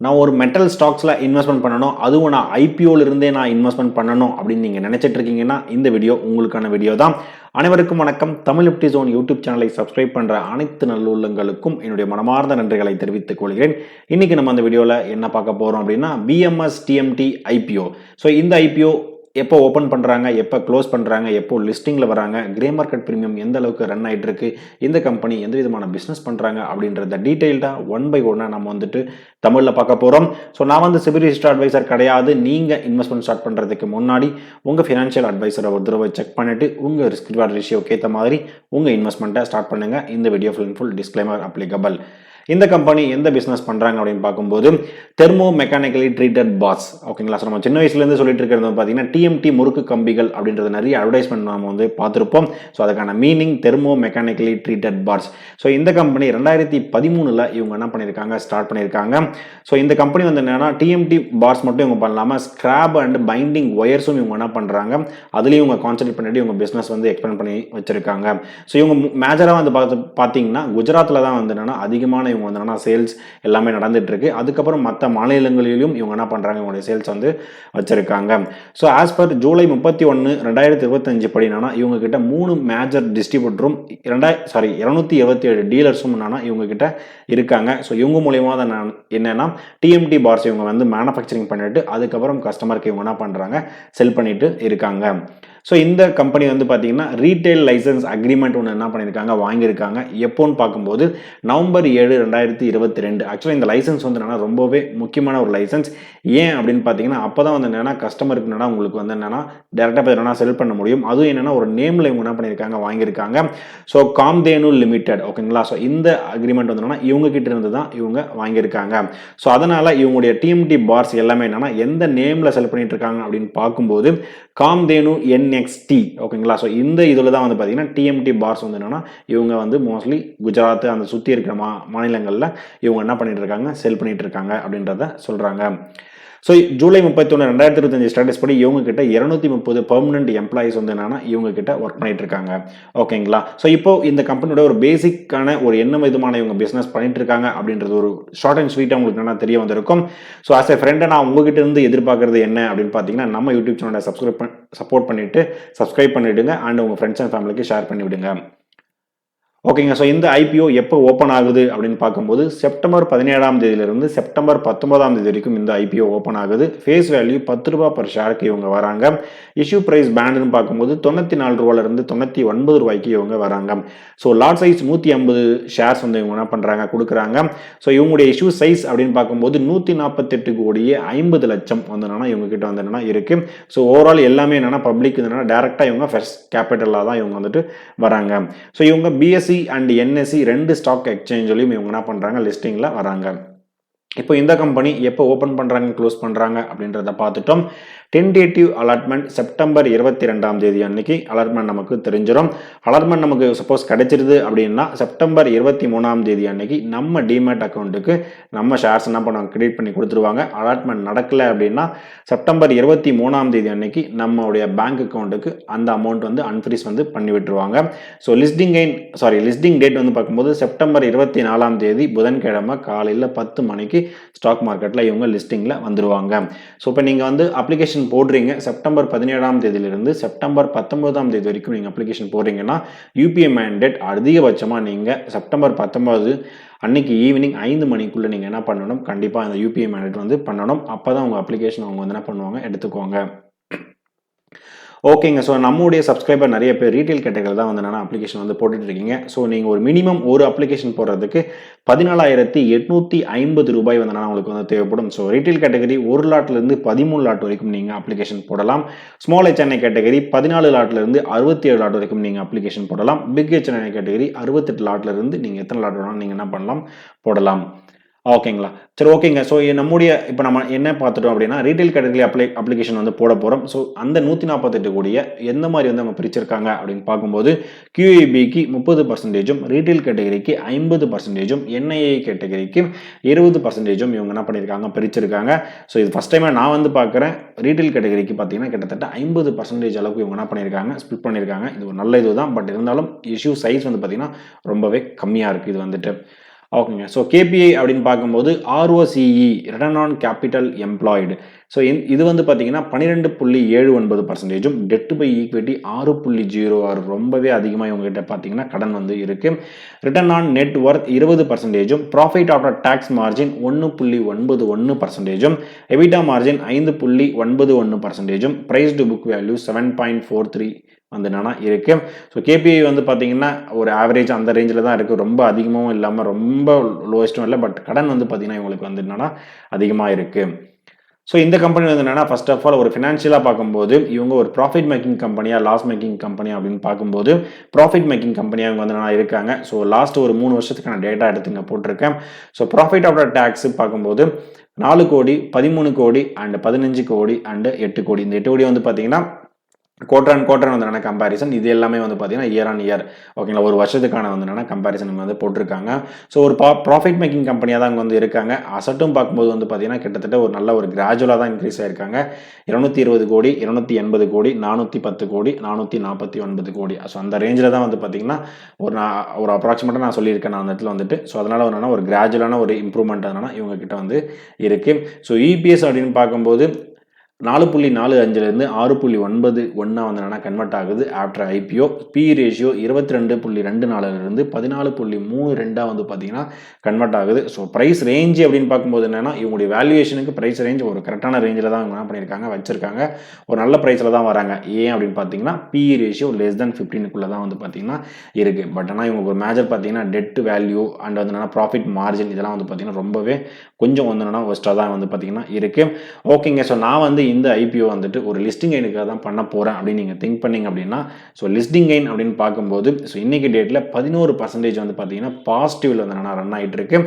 நான் ஒரு metal ஸ்டாக்ஸில் investment பண்ணணும், அதுவும் நான் ஐபிஓல இருந்தே நான் இன்வெஸ்ட்மெண்ட் பண்ணணும் அப்படின்னு நீங்கள் நினைச்சிட்டு இருக்கீங்கன்னா இந்த வீடியோ உங்களுக்கான வீடியோ தான். அனைவருக்கும் வணக்கம். தமிழ் நிப்டி ஜோன் யூடியூப் சேனலை சப்ஸ்கிரைப் பண்ணுற அனைத்து நல்லுள்ளங்களுக்கும் என்னுடைய மனமார்ந்த நன்றிகளை தெரிவித்துக் கொள்கிறேன். இன்னைக்கு நம்ம அந்த வீடியோவில் என்ன பார்க்க போகிறோம் அப்படின்னா BMS TMT IPO. ஸோ இந்த ஐபிஓ எப்போ ஓப்பன் பண்ணுறாங்க, எப்போ க்ளோஸ் பண்ணுறாங்க, எப்போ லிஸ்டிங்கில் வராங்க, கிரே மார்க்கெட் ப்ரீமியம் எந்த அளவுக்கு ரன் ஆகிட்டு இருக்கு, இந்த கம்பெனி எந்த விதமான பிஸ்னஸ் பண்ணுறாங்க அப்படின்றத டீட்டெயில்டாக ஒன் பை ஒன்னாக நம்ம வந்துட்டு தமிழில் பார்க்க போகிறோம். ஸோ நான் வந்து சிபில் ரிஜிஸ்டர்ட் அட்வைசர் கிடையாது. நீங்கள் இன்வெஸ்ட்மெண்ட் ஸ்டார்ட் பண்ணுறதுக்கு முன்னாடி உங்கள் ஃபினான்ஷியல் அட்வைசரை ஒரு தடவை செக் பண்ணிவிட்டு உங்கள் ரிஸ்க் ரிவார்ட் ரேஷியோக்கு ஏற்ற மாதிரி உங்கள் இன்வெஸ்ட்மெண்ட்டை ஸ்டார்ட் பண்ணுங்கள். இந்த video full and full disclaimer applicable. இந்த கம்பெனி எந்த பிஸ்னஸ் பண்ணுறாங்க அப்படின்னு பார்க்கும்போது தெர்மோ மெக்கானிக்கலி ட்ரீட்டட் பார்ஸ். ஓகேங்களா? ஸோ நம்ம சின்ன வயசுலேருந்து சொல்லிட்டு இருக்கிறது பார்த்தீங்கன்னா TMT முறுக்கு கம்பிகள் அப்படின்றது நிறைய அட்வர்டைஸ்மெண்ட் நம்ம வந்து பார்த்துருப்போம். ஸோ அதுக்கான meaning thermo mechanically treated bars. So இந்த கம்பெனி 2013 இவங்க என்ன பண்ணியிருக்காங்க, ஸ்டார்ட் பண்ணியிருக்காங்க. ஸோ இந்த கம்பெனி வந்து என்னன்னா TMT பார்ஸ் மட்டும் இவங்க பண்ணலாமா, ஸ்கிராப் அண்ட் பைண்டிங் ஒயர்ஸும் இவங்க என்ன பண்ணுறாங்க, அதுலேயும் இவங்க கான்சென்ட்ரேட் பண்ணிட்டு இவங்க பிஸ்னஸ் வந்து எக்ஸ்பேண்ட் பண்ணி வச்சிருக்காங்க. ஸோ இவங்க மேஜராக வந்து பார்த்தீங்கன்னா குஜராத்தில் தான் வந்து என்னன்னா அதிகமான இவங்க வந்து சேல்ஸ் எல்லாமே நடந்துட்டு இருக்கு. அதுக்கப்புறம் மற்ற மாநிலங்களிலும் இவங்க என்ன பண்றாங்க, இவங்களுடைய சேல்ஸ் வந்து வச்சிருக்காங்க. ஸோ ஆஸ் பர் ஜூலை 31, 2025 படி என்னன்னா இவங்க கிட்ட 3 மேஜர் டிஸ்ட்ரிபியூட்டரும் 227 டீலர்ஸும் என்னன்னா இவங்க கிட்ட இருக்காங்க. ஸோ இவங்க மூலியமா தான் என்னன்னா TMT பார்ஸ் இவங்க வந்து மேனுஃபேக்சரிங் பண்ணிட்டு அதுக்கப்புறம் கஸ்டமருக்கு இவங்க என்ன பண்றாங்க, செல் பண்ணிட்டு இருக்காங்க. ஸோ இந்த கம்பெனி வந்து பார்த்தீங்கன்னா ரீட்டைல் லைசன்ஸ் அக்ரிமெண்ட் ஒன்று என்ன பண்ணியிருக்காங்க, வாங்கியிருக்காங்க. எப்போன்னு பார்க்கும்போது நவம்பர் 7, 2022. ஆக்சுவலாக இந்த லைசன்ஸ் வந்து என்னன்னா ரொம்பவே முக்கியமான ஒரு லைசன்ஸ். ஏன் அப்படின்னு பார்த்தீங்கன்னா அப்போ தான் வந்து என்னன்னா கஸ்டமருக்கு என்னன்னா உங்களுக்கு வந்து என்னன்னா டேரெக்டாக போய் என்னன்னா செல் பண்ண முடியும். அதுவும் என்னன்னா ஒரு நேமில் இவங்க என்ன பண்ணியிருக்காங்க, வாங்கியிருக்காங்க. So Kamdhenu limited. ஓகேங்களா? ஸோ இந்த அக்ரிமெண்ட் வந்து என்னன்னா இவங்க கிட்ட இருந்து தான் இவங்க வாங்கியிருக்காங்க. ஸோ அதனால இவங்களுடைய TMT பார்ஸ் எல்லாமே என்னன்னா எந்த நேமில் செல் பண்ணிட்டு இருக்காங்க அப்படின்னு பார்க்கும்போது காம்தேனு NXT. ஓகேங்களா? ஸோ இந்த இதில் தான் வந்து பார்த்தீங்கன்னா TMT பார்ஸ் வந்து என்னன்னா இவங்க வந்து மோஸ்ட்லி குஜராத் அந்த சுற்றி இருக்கிற மாநிலங்களில் இவங்க என்ன பண்ணிட்டு இருக்காங்க, செல் பண்ணிட்டு இருக்காங்க அப்படின்றத சொல்றாங்க. ஸோ ஜூலை 31, 2025 ஸ்டேட்டஸ் படி இவங்க கிட்ட 230 பெர்மனன்ட் எம்ப்ளாயிஸ் வந்து என்னன்னா இவங்க கிட்ட ஒர்க் பண்ணிட்டு இருக்காங்க. ஓகேங்களா? ஸோ இப்போ இந்த கம்பெனியோட ஒரு பேசிக்கான ஒரு என்ன விதமான இவங்க பிசினஸ் பண்ணிட்டு இருக்காங்க அப்படின்றது ஒரு ஷார்ட் அண்ட் ஸ்வீட்டாக உங்களுக்கு என்ன தெரிய வந்திருக்கும். ஸோ ஆஸ் எ ஃப்ரெண்டை நான் உங்ககிட்ட இருந்து எதிர்பார்க்கறது என்ன அப்படின்னு பார்த்தீங்கன்னா நம்ம யூடியூப் சேனலை சப்போர்ட் பண்ணிடுங்க அண்ட் உங்க ஃப்ரெண்ட்ஸ் அண்ட் ஃபேமிலிக்கு ஷேர் பண்ணி விடுங்க. ஓகேங்க. ஸோ இந்த ஐபிஓ எப்போ ஓப்பன் ஆகுது அப்படின்னு பார்க்கும்போது செப்டம்பர் 17ஆம் தேதியிலிருந்து செப்டம்பர் 19ஆம் தேதி வரைக்கும் இந்த ஐபிஓ ஓப்பன் ஆகுது. ஃபேஸ் வேல்யூ 10 ரூபாய் பர் ஷேருக்கு இவங்க வராங்க. இஷ்யூ பிரைஸ் பேண்டுன்னு பார்க்கும்போது 94 ரூபாயிலிருந்து 99 ரூபாய்க்கு இவங்க வராங்க. ஸோ லாட் சைஸ் 150 ஷேர்ஸ் வந்து இவங்க என்ன பண்ணுறாங்க, கொடுக்குறாங்க. ஸோ இவங்களுடைய இஷ்யூ சைஸ் அப்படின்னு பார்க்கும்போது 148 கோடியே 50 லட்சம் வந்து என்னன்னா இவங்க கிட்ட வந்து என்னன்னா இருக்கு. ஸோ ஓவரால் எல்லாமே என்னன்னா பப்ளிக் என்னன்னா டேரக்டாக இவங்க ஃபர்ஸ்ட் கேபிட்டலாக தான் இவங்க வந்துட்டு வராங்க. ஸோ இவங்க BSE அண்ட் NSE 2 ஸ்டாக் எக்ஸ்சேஞ்சிலையும் இவங்க என்ன பண்றாங்க, லிஸ்டிங்ல வராங்க. இப்போ இந்த கம்பெனி எப்போ ஓப்பன் பண்றாங்க, க்ளோஸ் பண்றாங்க அப்படின்றத பார்த்துட்டோம். டென்டேட்டிவ் அலாட்மெண்ட் செப்டம்பர் 22ஆம் தேதி அன்னைக்கு அலாட்மெண்ட் நமக்கு தெரிஞ்சிடும். அலாட்மெண்ட் நமக்கு சப்போஸ் கிடைச்சிருது அப்படின்னா செப்டம்பர் 23ஆம் தேதி அன்னைக்கு நம்ம டிமேட் அக்கௌண்ட்டுக்கு நம்ம ஷேர்ஸ் என்ன பண்ணுவாங்க, கிரெடிட் பண்ணி கொடுத்துருவாங்க. அலாட்மெண்ட் நடக்கல அப்படின்னா செப்டம்பர் 23ஆம் தேதி அன்னைக்கு நம்மளுடைய பேங்க் அக்கௌண்ட்டுக்கு அந்த அமௌண்ட் வந்து அன்ஃப்ரீஸ் வந்து பண்ணி விட்டுருவாங்க. ஸோ லிஸ்டிங் டேட் வந்து பார்க்கும்போது செப்டம்பர் 24ஆம் தேதி புதன்கிழமை காலையில் 10 மணிக்கு ஸ்டாக் மார்க்கெட்டில் இவங்க லிஸ்டிங்கில் வந்துருவாங்க. ஸோ இப்போ நீங்கள் வந்து அப்ளிகேஷன் போடுறீங்க செப்டம்பர் 17ஆம் தேதியிலிருந்து செப்டம்பர் 19ஆம் தேதி வரைக்கும் நீங்கள் அப்ளிகேஷன் போடுறீங்கன்னா UPI மேண்டேட் அதிகபட்சமாக நீங்கள் செப்டம்பர் 19 அன்னைக்கு ஈவினிங் 5 மணிக்குள்ளே நீங்கள் என்ன பண்ணணும், கண்டிப்பாக அந்த UPI மேண்டேட் வந்து பண்ணணும். அப்போ தான் உங்கள் அப்ளிகேஷன் அவங்க வந்து என்ன பண்ணுவாங்க, எடுத்துக்குவாங்க. ஓகேங்க. ஸோ நம்முடைய சப்ஸ்கிரைபர் நிறைய பேர் ரீட்டைல் கேட்டகரியில் தான் வந்து என்னன்னா அப்ளிகேஷன் வந்து போட்டுட்டு இருக்கீங்க. ஸோ நீங்கள் ஒரு மினிமம் ஒரு அப்ளிகேஷன் போடுறதுக்கு 14,850 ரூபாய் வந்து உங்களுக்கு வந்து தேவைப்படும். ஸோ ரீட்டைல் கேட்டகரி 1 லாட்லேருந்து 13 லாட் வரைக்கும் நீங்கள் அப்ளிகேஷன் போடலாம். ஸ்மால் HNI கேட்டகரி 14 லாட்லேருந்து 67 லாட் வரைக்கும் நீங்கள் அப்ளிகேஷன் போடலாம். பிக் HNI கேட்டகரி 68 லாட்லேருந்து நீங்கள் எத்தனை லாட் வேணாலும் நீங்கள் என்ன பண்ணலாம், போடலாம். ஓகேங்களா? சரி, ஓகேங்க. ஸோ நம்முடைய இப்போ நம்ம என்ன பார்த்துட்டோம் அப்படின்னா ரீட்டைல் கேட்டகரி அப்ளிகேஷன் வந்து போட போகிறோம். ஸோ அந்த 148 கோடியை எந்த மாதிரி வந்து அவங்க பிரிச்சிருக்காங்க அப்படின்னு பார்க்கும்போது QABக்கு 30%, ரீட்டைல் கேட்டகரிக்கு 50%, NII கேட்டகரிக்கு 20% இவங்க என்ன பண்ணியிருக்காங்க, பிரிச்சிருக்காங்க. ஸோ இது ஃபர்ஸ்ட் டைம் நான் வந்து பார்க்குறேன். ரீட்டைல் கேட்டகரிக்கு பார்த்தீங்கன்னா கிட்டத்தட்ட 50% அளவுக்கு இவங்க என்ன பண்ணியிருக்காங்க, ஸ்பிளிட் பண்ணியிருக்காங்க. இது ஒரு நல்ல இது தான். பட் இருந்தாலும் இஷ்யூ சைஸ் வந்து பார்த்தீங்கன்னா ரொம்பவே கம்மியாக இருக்குது இது வந்துட்டு. ஓகேங்க. ஸோ கேபிஐ அப்படின்னு பார்க்கும்போது ROCE return on capital employed. So இது வந்து பார்த்தீங்கன்னா 12.79%, டெட் பை ஈக்விட்டி 6.06, ரொம்பவே அதிகமாக இவங்ககிட்ட பார்த்தீங்கன்னா கடன் வந்து இருக்கு. Return on net worth 20%, profit after tax margin 1.91%, EBITDA margin 5.91%, price to book value 7.43 வந்து என்னன்னா இருக்கு. ஸோ கேபிஐ வந்து பார்த்தீங்கன்னா ஒரு ஆவரேஜ் அந்த ரேஞ்சில் தான் இருக்குது. ரொம்ப அதிகமாகவும் இல்லாமல் ரொம்ப லோவஸ்ட்டும் இல்லை. பட் கடன் வந்து பார்த்தீங்கன்னா இவங்களுக்கு வந்து என்னன்னா அதிகமாக இருக்குது. ஸோ இந்த கம்பெனி வந்து என்னன்னா ஃபர்ஸ்ட் ஆஃப் ஆல் ஒரு ஃபினான்ஷியலாக பார்க்கும்போது இவங்க ஒரு ப்ராஃபிட் மேக்கிங் கம்பெனியா லாஸ் மேக்கிங் கம்பெனியா அப்படின்னு பார்க்கும்போது ப்ராஃபிட் மேக்கிங் கம்பெனியாக இவங்க வந்து என்னன்னா இருக்காங்க. ஸோ லாஸ்ட் ஒரு 3 வருஷத்துக்கான டேட்டா எடுத்து இங்கே போட்டிருக்கேன். ஸோ ப்ராஃபிட் ஆஃப்டர் டேக்ஸ் பார்க்கும்போது 4 கோடி, 13 கோடி அண்ட் 15 கோடி அண்ட் 8 கோடி. இந்த 8 கோடி வந்து பார்த்தீங்கன்னா குவார்டர் வந்து கம்பேரிசன். இது எல்லாமே வந்து பார்த்தீங்கன்னா இயர் ஆன் இயர், ஓகேங்களா, ஒரு வருஷத்துக்கான வந்து கம்பேரிசன் வந்து போட்டிருக்காங்க. ஸோ ஒரு ப்ராஃபிட் மேக்கிங் கம்பெனியாக தான் வந்து இருக்காங்க. அசட்டும் பார்க்கும்போது வந்து பார்த்தீங்கன்னா கிட்டத்தட்ட ஒரு நல்ல ஒரு கிராஜுவலாக தான் இன்க்ரீஸ் ஆயிருக்காங்க. 220 கோடி, 280 கோடி, 410 கோடி, 449 கோடி. ஸோ அந்த ரேஞ்சில் தான் வந்து பார்த்தீங்கன்னா ஒரு அப்ராக்சிமேட்டாக நான் சொல்லியிருக்கேன் நான் அந்த இடத்துல வந்துட்டு. ஸோ அதனால் என்னன்னா ஒரு கிராஜுவலான ஒரு இம்ப்ரூவ்மெண்ட் என்னன்னா இவங்க கிட்ட வந்து இருக்கு. ஸோ இபிஎஸ் அப்படின்னு பார்க்கும்போது 4.45லேருந்து 6.91 வந்து என்னன்னா கன்வெர்ட் ஆகுது ஆஃப்டர் ஐபிஓ. பி ரேஷியோ 22.24லேருந்து 14.32 வந்து பார்த்தீங்கன்னா கன்வெர்ட் ஆகுது. ஸோ ப்ரைஸ் ரேஞ்ச் அப்படின்னு பார்க்கும்போது என்னன்னா இவங்களுடைய வேல்யூவேஷனுக்கு ப்ரைஸ் ரேஞ்ச் ஒரு கரெக்டான ரேஞ்சில் தான் என்ன பண்ணியிருக்காங்க வச்சிருக்காங்க. ஒரு நல்ல ப்ரைஸில் தான் வராங்க. ஏன் அப்படின்னு பார்த்தீங்கன்னா பி ரேஷியோ லெஸ் தென் 15க்குள்ளே தான் வந்து பார்த்தீங்கன்னா இருக்குது. பட் ஆனால் இவங்க ஒரு மேஜர் பார்த்தீங்கன்னா டெட் வேல்யூ அண்ட் வந்து என்னன்னா ப்ராஃபிட் மார்ஜின் இதெல்லாம் வந்து பார்த்தீங்கன்னா ரொம்பவே கொஞ்சம் வந்து என்னன்னா ஒஸ்ட்டாக தான் வந்து பார்த்தீங்கன்னா இருக்குது. ஓகேங்க. ஸோ நான் வந்து இந்த ஐபிஓ வந்துட்டு ஒரு லிஸ்டிங் கெயினுக்காக தான் பண்ண போகிறேன் அப்படின்னு நீங்கள் திங்க் பண்ணீங்க அப்படின்னா, ஸோ லிஸ்டிங் கெயின் அப்படின்னு பார்க்கும்போது ஸோ இன்னைக்கு டேட்டில் 11% வந்து பார்த்தீங்கன்னா பாசிட்டிவ்ல வந்து என்னன்னா ரன் ஆகிட்டு இருக்கு.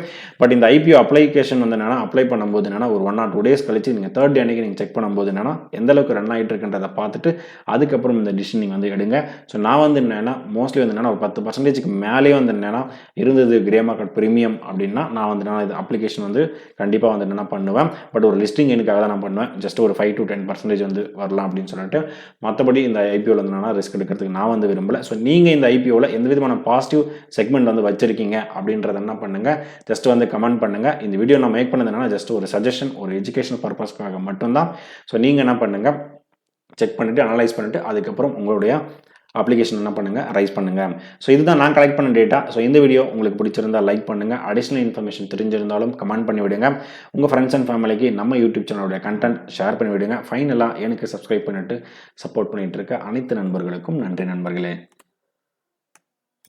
பட் இந்த ஐபிஓ அப்ளிகேஷன் வந்து என்னன்னா அப்ளை பண்ணும்போது என்னன்னா ஒரு 1 or 2 days கழிச்சு நீங்கள் தேர்ட் டே அன்னைக்கு நீங்கள் செக் பண்ணும்போது என்னன்னா எந்த அளவுக்கு ரன் ஆகிட்டு இருக்குன்றதை பார்த்துட்டு அதுக்கப்புறம் இந்த டிசிஷன் நீங்கள் வந்து எடுங்க. ஸோ நான் வந்து என்னன்னா மோஸ்ட்லி வந்து என்னன்னா ஒரு 10%க்கு மேலேயே வந்து என்னன்னா இருந்தது கிரே மார்க்கெட் ப்ரீமியம் அப்படின்னா நான் வந்து என்னன்னா இது அப்ளிகேஷன் வந்து கண்டிப்பாக வந்து என்னன்னா பண்ணுவேன். பட் ஒரு லிஸ்டிங் கெயினுக்காக தான் நான் பண்ணுவேன். ஜஸ்ட் ஒரு 5 to 10% வந்து வரலாம் அப்படின்னு சொல்லிட்டு, மற்றபடி இந்த ஐபிஓவில் வந்து நான் ரிஸ்க் எடுக்கிறதுக்கு நான் வந்து விரும்பல. ஸோ நீங்கள் இந்த ஐபிஓவில் எந்த விதமான பாசிட்டிவ் செக்மெண்ட் வந்து வச்சிருக்கீங்க அப்படின்றத என்ன பண்ணுங்க, ஜஸ்ட் வந்து கமெண்ட் பண்ணுங்க. இந்த வீடியோ நான் மேக் பண்ணதுனால ஜஸ்ட் ஒரு சஜஷன், ஒரு எஜுகேஷன் பர்பஸ்க்காக மட்டும்தான். ஸோ நீங்கள் என்ன பண்ணுங்க, செக் பண்ணிட்டு அனலைஸ் பண்ணிட்டு அதுக்கப்புறம் உங்களுடைய அப்ளிகேஷன் என்ன பண்ணுங்க, ரைஸ் பண்ணுங்க. ஸோ இதுதான் நான் கலெக்ட் பண்ண டேட்டா. ஸோ இந்த வீடியோ உங்களுக்கு பிடிச்சிருந்தா லைக் பண்ணுங்க. அடிஷனல் இன்ஃபர்மேஷன் தெரிஞ்சிருந்தாலும் கமெண்ட் பண்ணி விடுங்க. உங்கள் ஃப்ரெண்ட்ஸ் அண்ட் ஃபேமிலிக்கு நம்ம யூடியூப் சேனலோட கண்டென்ட் ஷேர் பண்ணி விடுங்க. ஃபைனலாக எனக்கு சப்ஸ்கிரைப் பண்ணிட்டு சப்போர்ட் பண்ணிட்டு இருக்க அனைத்து நண்பர்களுக்கும் நன்றி நண்பர்களே.